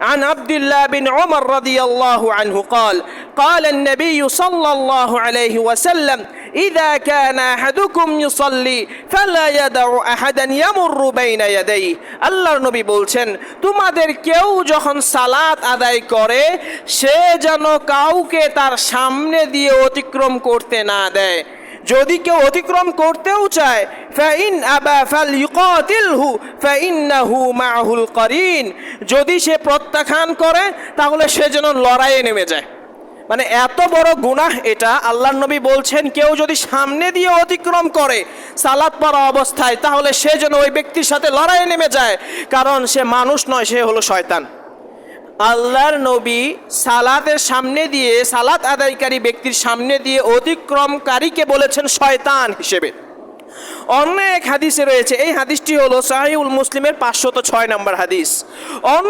عن عبد الله بن عمر رضي الله عنه قال قال النبي صلى الله عليه وسلم إذا كان أحدكم يصلي فلا يدع أحدا يمر بين يديه আল্লাহর নবী বলছেন তোমাদের কেউ যখন সালাত আদায় করে সে যেন কাউকে তার সামনে দিয়ে অতিক্রম করতে না দেয়। যদি কেউ অতিক্রম করতেও চায় ফাইন আবা ফালইউকাতিলহু ফাইন্নাহু মাআহুল করিন, যদি সে প্রত্যাখ্যান করে তাহলে সে যেন লড়াইয়ে নেমে যায়। মানে এত বড় গুনাহ এটা। আল্লাহর নবী বলছেন কেউ যদি সামনে দিয়ে অতিক্রম করে সালাত পড়া অবস্থায় তাহলে সে যেন ওই ব্যক্তির সাথে লড়াইয়ে নেমে যায়, কারণ সে মানুষ নয়, সে হলো শয়তান। আল্লাহর নবী সালাতের সামনে দিয়ে, সালাত আদায়কারী ব্যক্তির সামনে দিয়ে অতিক্রমকারীকে বলেছেন শয়তান হিসেবে। অন্য এক হাদিসে রয়েছে, এই হাদিসটি হলো সহিহুল মুসলিমের 506 নম্বর হাদিস। অন্য